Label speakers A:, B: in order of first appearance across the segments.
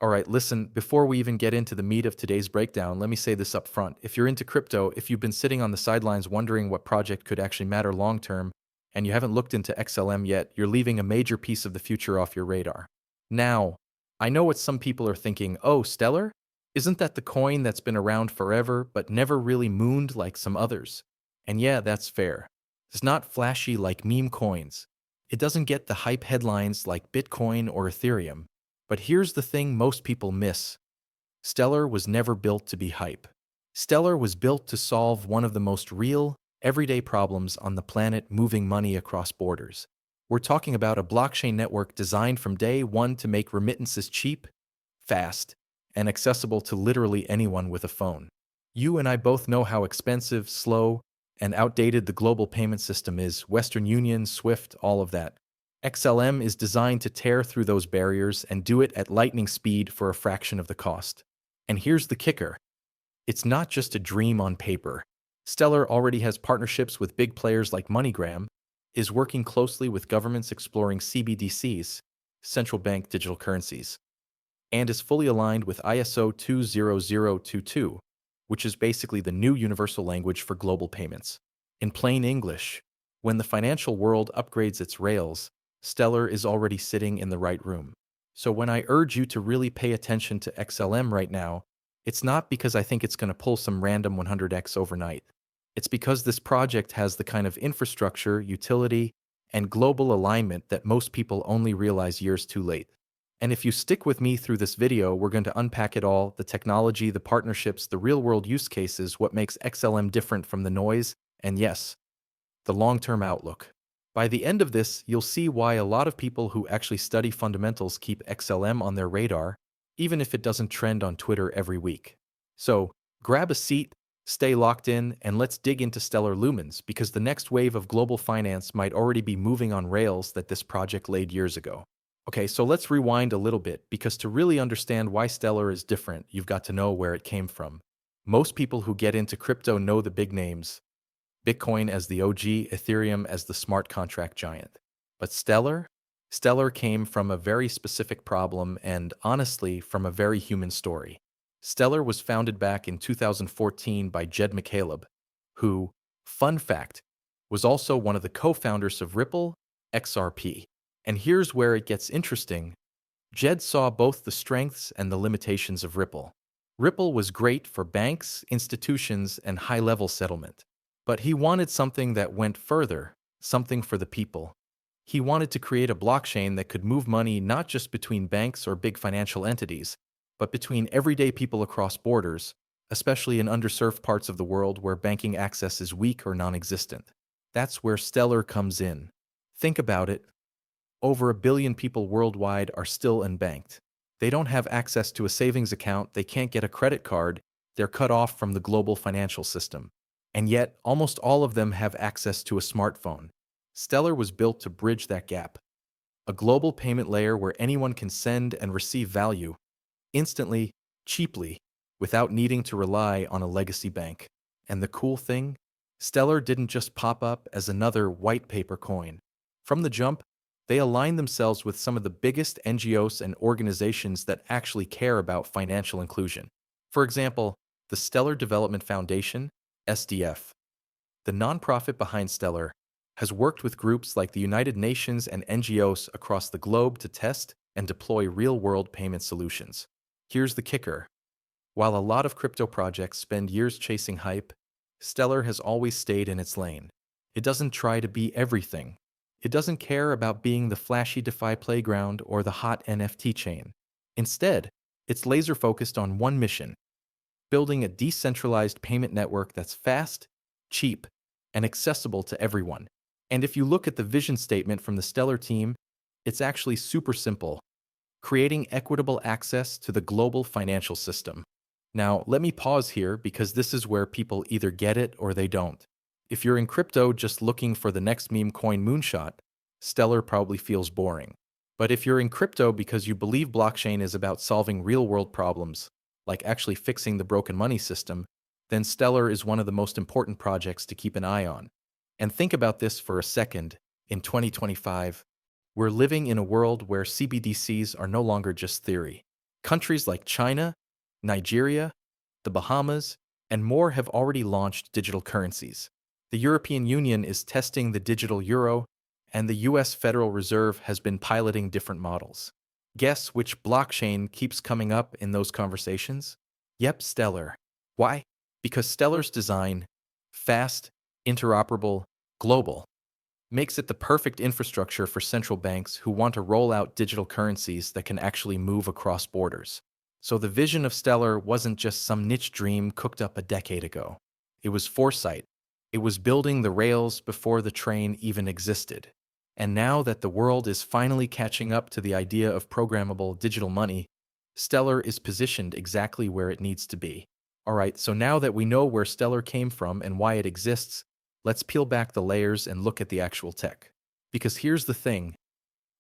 A: All right, listen, before we even get into the meat of today's breakdown, let me say this up front. If you're into crypto, if you've been sitting on the sidelines wondering what project could actually matter long term, and you haven't looked into XLM yet, you're leaving a major piece of the future off your radar. Now, I know what some people are thinking. Oh, Stellar? Isn't that the coin that's been around forever but never really mooned like some others? And yeah, that's fair. It's not flashy like meme coins. It doesn't get the hype headlines like Bitcoin or Ethereum. But here's the thing most people miss. Stellar was never built to be hype. Stellar was built to solve one of the most real, everyday problems on the planet, moving money across borders. We're talking about a blockchain network designed from day one to make remittances cheap, fast, and accessible to literally anyone with a phone. You and I both know how expensive, slow, and outdated the global payment system is. Western Union, SWIFT, all of that. XLM is designed to tear through those barriers and do it at lightning speed for a fraction of the cost. And here's the kicker. It's not just a dream on paper. Stellar already has partnerships with big players like MoneyGram, is working closely with governments exploring CBDCs, central bank digital currencies, and is fully aligned with ISO 20022, which is basically the new universal language for global payments. In plain English, when the financial world upgrades its rails, Stellar is already sitting in the right room. So when I urge you to really pay attention to XLM right now, it's not because I think it's going to pull some random 100x overnight. It's because this project has the kind of infrastructure, utility, and global alignment that most people only realize years too late. And if you stick with me through this video, we're going to unpack it all: the technology, the partnerships, the real-world use cases, what makes XLM different from the noise, and yes, the long-term outlook. By the end of this, you'll see why a lot of people who actually study fundamentals keep XLM on their radar, even if it doesn't trend on Twitter every week. So, grab a seat, stay locked in, and let's dig into Stellar Lumens, because the next wave of global finance might already be moving on rails that this project laid years ago. Okay, so let's rewind a little bit, because to really understand why Stellar is different, you've got to know where it came from. Most people who get into crypto know the big names: Bitcoin as the OG, Ethereum as the smart contract giant. But Stellar? Stellar came from a very specific problem and, honestly, from a very human story. Stellar was founded back in 2014 by Jed McCaleb, who, fun fact, was also one of the co-founders of Ripple, XRP. And here's where it gets interesting. Jed saw both the strengths and the limitations of Ripple. Ripple was great for banks, institutions, and high-level settlement. But he wanted something that went further, something for the people. He wanted to create a blockchain that could move money not just between banks or big financial entities, but between everyday people across borders, especially in underserved parts of the world where banking access is weak or non-existent. That's where Stellar comes in. Think about it. Over 1 billion people worldwide are still unbanked. They don't have access to a savings account, they can't get a credit card, they're cut off from the global financial system. And yet, almost all of them have access to a smartphone. Stellar was built to bridge that gap. A global payment layer where anyone can send and receive value instantly, cheaply, without needing to rely on a legacy bank. And the cool thing? Stellar didn't just pop up as another white paper coin. From the jump, they aligned themselves with some of the biggest NGOs and organizations that actually care about financial inclusion. For example, the Stellar Development Foundation, SDF. The nonprofit behind Stellar has worked with groups like the United Nations and NGOs across the globe to test and deploy real-world payment solutions. Here's the kicker. While a lot of crypto projects spend years chasing hype, Stellar has always stayed in its lane. It doesn't try to be everything. It doesn't care about being the flashy DeFi playground or the hot NFT chain. Instead, it's laser-focused on one mission: building a decentralized payment network that's fast, cheap, and accessible to everyone. And if you look at the vision statement from the Stellar team, it's actually super simple: creating equitable access to the global financial system. Now, let me pause here, because this is where people either get it or they don't. If you're in crypto just looking for the next meme coin moonshot, Stellar probably feels boring. But if you're in crypto because you believe blockchain is about solving real-world problems, like actually fixing the broken money system, then Stellar is one of the most important projects to keep an eye on. And think about this for a second. In 2025, we're living in a world where CBDCs are no longer just theory. Countries like China, Nigeria, the Bahamas, and more have already launched digital currencies. The European Union is testing the digital euro, and the US Federal Reserve has been piloting different models. Guess which blockchain keeps coming up in those conversations? Yep, Stellar. Why? Because Stellar's design, fast, interoperable, global, makes it the perfect infrastructure for central banks who want to roll out digital currencies that can actually move across borders. So the vision of Stellar wasn't just some niche dream cooked up a decade ago. It was foresight. It was building the rails before the train even existed. And now that the world is finally catching up to the idea of programmable digital money, Stellar is positioned exactly where it needs to be. Alright, so now that we know where Stellar came from and why it exists, let's peel back the layers and look at the actual tech. Because here's the thing,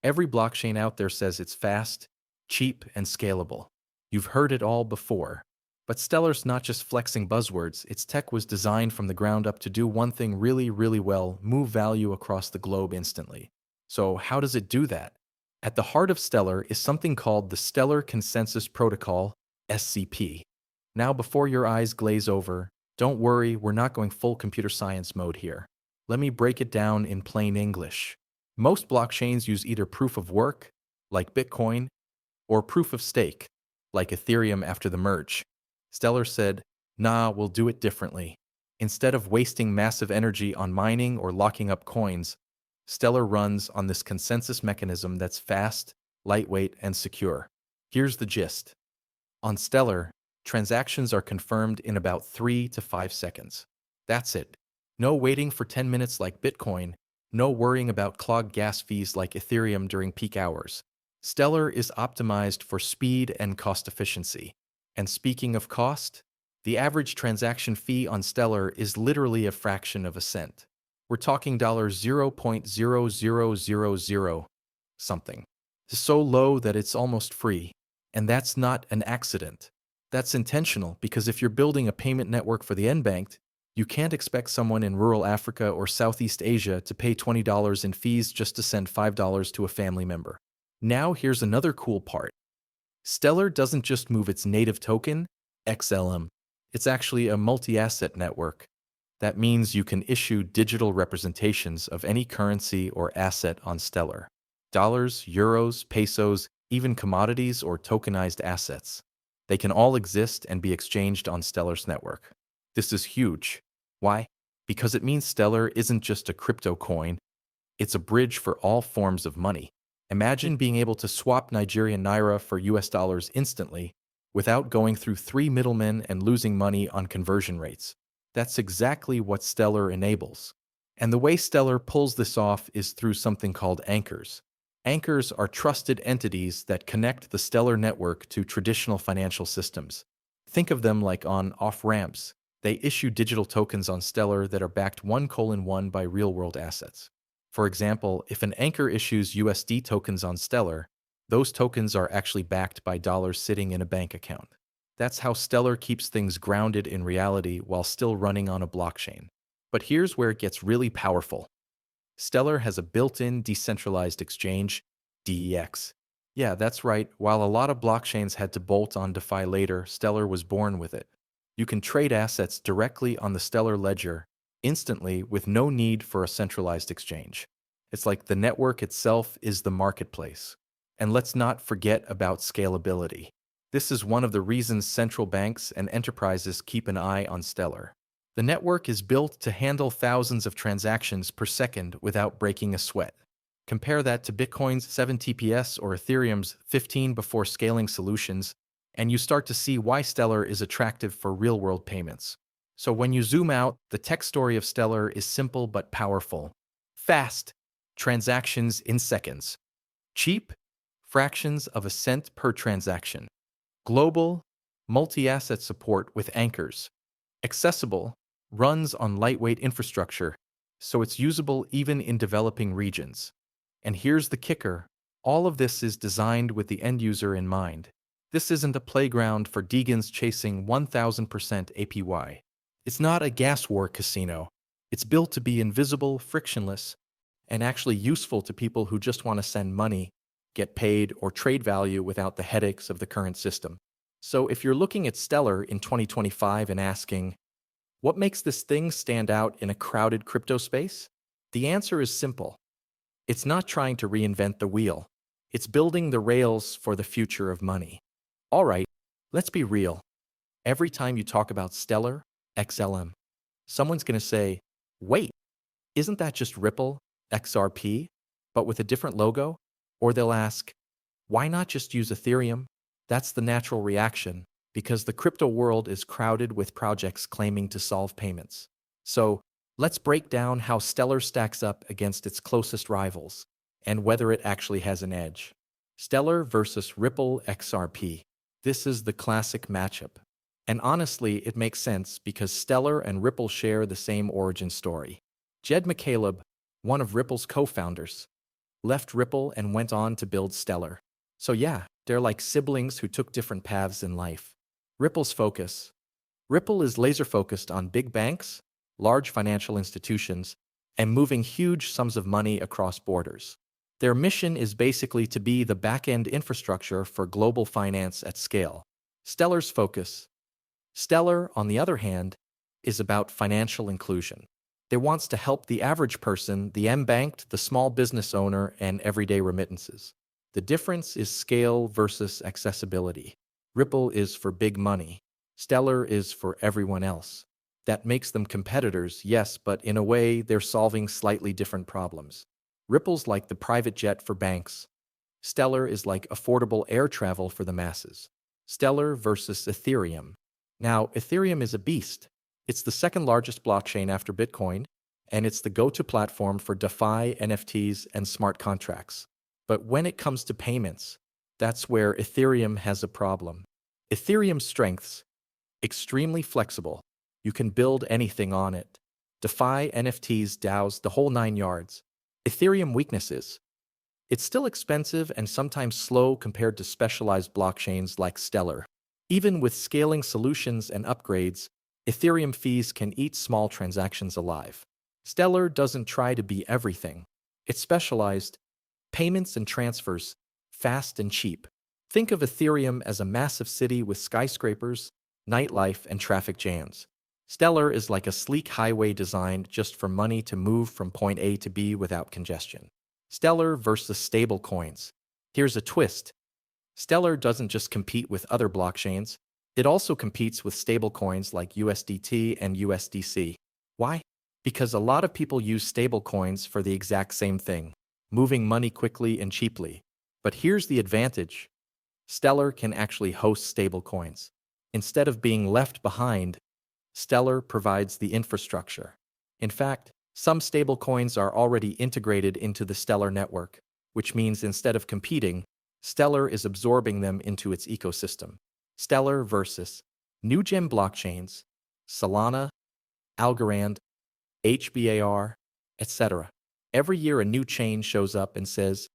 A: every blockchain out there says it's fast, cheap, and scalable. You've heard it all before. But Stellar's not just flexing buzzwords, its tech was designed from the ground up to do one thing really, really well, move value across the globe instantly. So how does it do that? At the heart of Stellar is something called the Stellar Consensus Protocol, SCP. Now before your eyes glaze over, don't worry, we're not going full computer science mode here. Let me break it down in plain English. Most blockchains use either proof of work, like Bitcoin, or proof of stake, like Ethereum after the merge. Stellar said, nah, we'll do it differently. Instead of wasting massive energy on mining or locking up coins, Stellar runs on this consensus mechanism that's fast, lightweight, and secure. Here's the gist. On Stellar, transactions are confirmed in about 3 to 5 seconds. That's it. No waiting for 10 minutes like Bitcoin, no worrying about clogged gas fees like Ethereum during peak hours. Stellar is optimized for speed and cost efficiency. And speaking of cost, the average transaction fee on Stellar is literally a fraction of a cent. We're talking $0.0000 something. It's so low that it's almost free. And that's not an accident. That's intentional because if you're building a payment network for the unbanked, you can't expect someone in rural Africa or Southeast Asia to pay $20 in fees just to send $5 to a family member. Now here's another cool part. Stellar doesn't just move its native token, XLM. It's actually a multi-asset network. That means you can issue digital representations of any currency or asset on Stellar. Dollars, euros, pesos, even commodities or tokenized assets. They can all exist and be exchanged on Stellar's network. This is huge. Why? Because it means Stellar isn't just a crypto coin, it's a bridge for all forms of money. Imagine being able to swap Nigerian naira for US dollars instantly without going through 3 middlemen and losing money on conversion rates. That's exactly what Stellar enables. And the way Stellar pulls this off is through something called anchors. Anchors are trusted entities that connect the Stellar network to traditional financial systems. Think of them like on-off ramps. They issue digital tokens on Stellar that are backed 1:1 by real-world assets. For example, if an anchor issues USD tokens on Stellar, those tokens are actually backed by dollars sitting in a bank account. That's how Stellar keeps things grounded in reality while still running on a blockchain. But here's where it gets really powerful. Stellar has a built-in decentralized exchange, DEX. Yeah, that's right. While a lot of blockchains had to bolt on DeFi later, Stellar was born with it. You can trade assets directly on the Stellar ledger, instantly with no need for a centralized exchange. It's like the network itself is the marketplace. And let's not forget about scalability. This is one of the reasons central banks and enterprises keep an eye on Stellar. The network is built to handle thousands of transactions per second without breaking a sweat. Compare that to Bitcoin's 7 TPS or Ethereum's 15 before scaling solutions, and you start to see why Stellar is attractive for real-world payments. So when you zoom out, the tech story of Stellar is simple but powerful. Fast, transactions in seconds. Cheap, fractions of a cent per transaction. Global, multi-asset support with anchors. Accessible, runs on lightweight infrastructure, so it's usable even in developing regions. And here's the kicker. All of this is designed with the end user in mind. This isn't a playground for Deegans chasing 1000% APY. It's not a gas war casino. It's built to be invisible, frictionless, and actually useful to people who just want to send money, get paid, or trade value without the headaches of the current system. So if you're looking at Stellar in 2025 and asking, what makes this thing stand out in a crowded crypto space? The answer is simple. It's not trying to reinvent the wheel. It's building the rails for the future of money. All right, let's be real. Every time you talk about Stellar, XLM, someone's going to say, wait, isn't that just Ripple, XRP, but with a different logo? Or they'll ask, why not just use Ethereum? That's the natural reaction, because the crypto world is crowded with projects claiming to solve payments. So, let's break down how Stellar stacks up against its closest rivals, and whether it actually has an edge. Stellar versus Ripple XRP. This is the classic matchup. And honestly, it makes sense because Stellar and Ripple share the same origin story. Jed McCaleb, one of Ripple's co-founders, left Ripple and went on to build Stellar. So yeah, they're like siblings who took different paths in life. Ripple's focus. Ripple is laser-focused on big banks, large financial institutions, and moving huge sums of money across borders. Their mission is basically to be the back-end infrastructure for global finance at scale. Stellar's focus. Stellar, on the other hand, is about financial inclusion. It wants to help the average person, the M-banked, the small business owner, and everyday remittances. The difference is scale versus accessibility. Ripple is for big money. Stellar is for everyone else. That makes them competitors, yes, but in a way, they're solving slightly different problems. Ripple's like the private jet for banks. Stellar is like affordable air travel for the masses. Stellar versus Ethereum. Now, Ethereum is a beast. It's the second largest blockchain after Bitcoin, and it's the go-to platform for DeFi, NFTs, and smart contracts. But when it comes to payments, that's where Ethereum has a problem. Ethereum's strengths: extremely flexible. You can build anything on it. DeFi, NFTs, DAOs, the whole 9 yards. Ethereum weaknesses: it's still expensive and sometimes slow compared to specialized blockchains like Stellar. Even with scaling solutions and upgrades, Ethereum fees can eat small transactions alive. Stellar doesn't try to be everything. It's specialized: payments and transfers, fast and cheap. Think of Ethereum as a massive city with skyscrapers, nightlife, and traffic jams. Stellar is like a sleek highway designed just for money to move from point A to B without congestion. Stellar versus stablecoins. Here's a twist. Stellar doesn't just compete with other blockchains, it also competes with stablecoins like USDT and USDC. Why? Because a lot of people use stablecoins for the exact same thing: moving money quickly and cheaply. But here's the advantage. Stellar can actually host stablecoins. Instead of being left behind, Stellar provides the infrastructure. In fact, some stablecoins are already integrated into the Stellar network, which means instead of competing, Stellar is absorbing them into its ecosystem. Stellar versus new gem blockchains, Solana, Algorand, HBAR, etc. Every year a new chain shows up and says,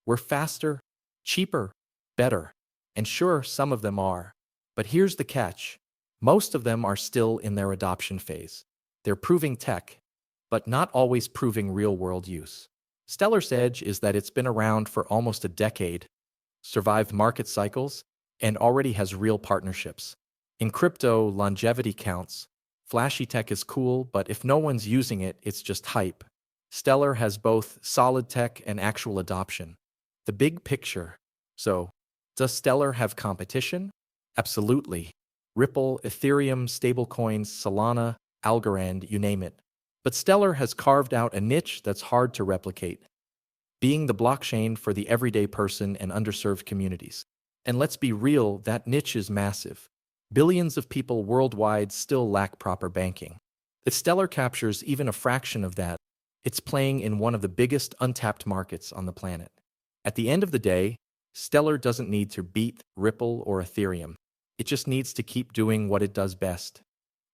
A: we're faster, cheaper, better. And sure, some of them are. But here's the catch. Most of them are still in their adoption phase. They're proving tech, but not always proving real-world use. Stellar's edge is that it's been around for almost a decade, survived market cycles, and already has real partnerships. In crypto, longevity counts. Flashy tech is cool, but if no one's using it, it's just hype. Stellar has both solid tech and actual adoption. The big picture. So, does Stellar have competition? Absolutely. Ripple, Ethereum, stablecoins, Solana, Algorand, you name it. But Stellar has carved out a niche that's hard to replicate, being the blockchain for the everyday person and underserved communities. And let's be real, that niche is massive. Billions of people worldwide still lack proper banking. If Stellar captures even a fraction of that, it's playing in one of the biggest untapped markets on the planet. At the end of the day, Stellar doesn't need to beat Ripple or Ethereum. It just needs to keep doing what it does best: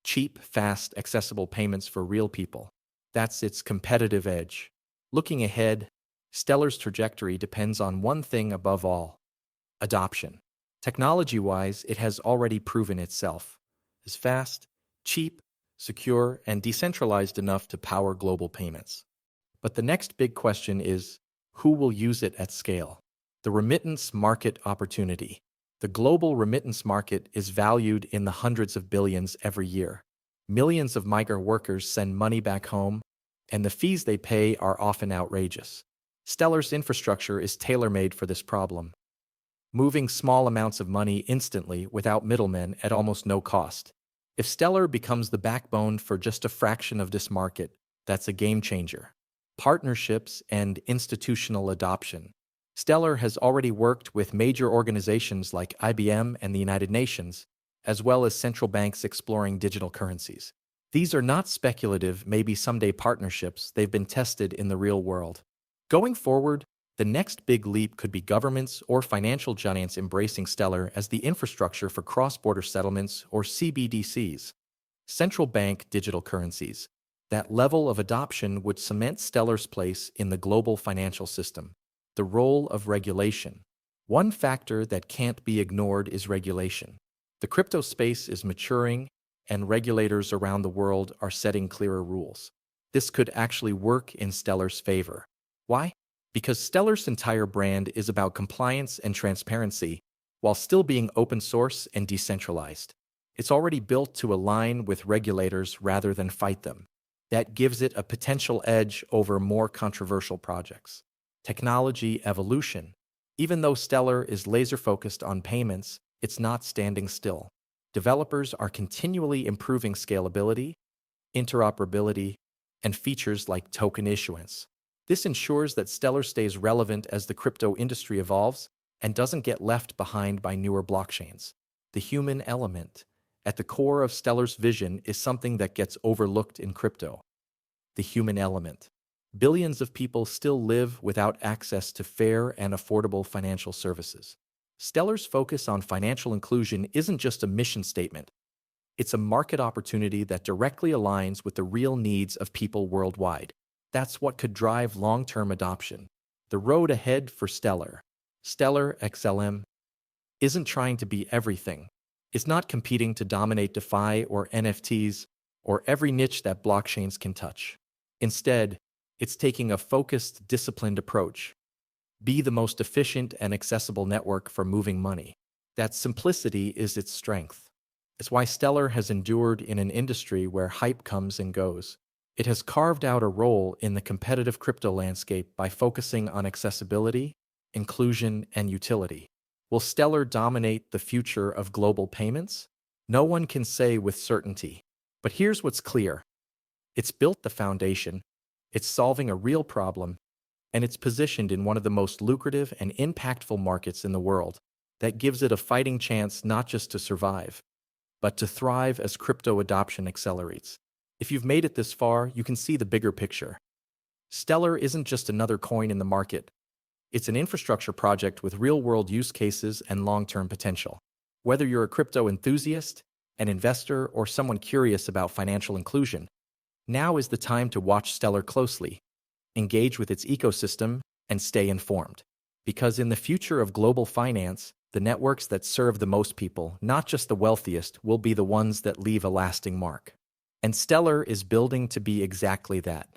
A: cheap, fast, accessible payments for real people. That's its competitive edge. Looking ahead, Stellar's trajectory depends on one thing above all: adoption. Technology-wise, it has already proven itself as fast, cheap, secure, and decentralized enough to power global payments. But the next big question is, who will use it at scale? The remittance market opportunity. The global remittance market is valued in the hundreds of billions every year. Millions of migrant workers send money back home, and the fees they pay are often outrageous. Stellar's infrastructure is tailor-made for this problem, moving small amounts of money instantly without middlemen at almost no cost. If Stellar becomes the backbone for just a fraction of this market, that's a game changer. Partnerships and institutional adoption. Stellar has already worked with major organizations like IBM and the United Nations, as well as central banks exploring digital currencies. These are not speculative, maybe someday partnerships, they've been tested in the real world. Going forward, the next big leap could be governments or financial giants embracing Stellar as the infrastructure for cross-border settlements or CBDCs, central bank digital currencies. That level of adoption would cement Stellar's place in the global financial system. The role of regulation. One factor that can't be ignored is regulation. The crypto space is maturing, and regulators around the world are setting clearer rules. This could actually work in Stellar's favor. Why? Because Stellar's entire brand is about compliance and transparency, while still being open source and decentralized. It's already built to align with regulators rather than fight them. That gives it a potential edge over more controversial projects. Technology evolution. Even though Stellar is laser-focused on payments, it's not standing still. Developers are continually improving scalability, interoperability, and features like token issuance. This ensures that Stellar stays relevant as the crypto industry evolves and doesn't get left behind by newer blockchains. The human element. At the core of Stellar's vision is something that gets overlooked in crypto. The human element. Billions of people still live without access to fair and affordable financial services. Stellar's focus on financial inclusion isn't just a mission statement. It's a market opportunity that directly aligns with the real needs of people worldwide. That's what could drive long-term adoption. The road ahead for Stellar. Stellar XLM isn't trying to be everything. It's not competing to dominate DeFi or NFTs or every niche that blockchains can touch. Instead, it's taking a focused, disciplined approach. Be the most efficient and accessible network for moving money. That simplicity is its strength. It's why Stellar has endured in an industry where hype comes and goes. It has carved out a role in the competitive crypto landscape by focusing on accessibility, inclusion, and utility. Will Stellar dominate the future of global payments? No one can say with certainty. But here's what's clear. It's built the foundation, it's solving a real problem, and it's positioned in one of the most lucrative and impactful markets in the world. That gives it a fighting chance not just to survive, but to thrive as crypto adoption accelerates. If you've made it this far, you can see the bigger picture. Stellar isn't just another coin in the market. It's an infrastructure project with real-world use cases and long-term potential. Whether you're a crypto enthusiast, an investor, or someone curious about financial inclusion, now is the time to watch Stellar closely, engage with its ecosystem, and stay informed. Because in the future of global finance, the networks that serve the most people, not just the wealthiest, will be the ones that leave a lasting mark. And Stellar is building to be exactly that.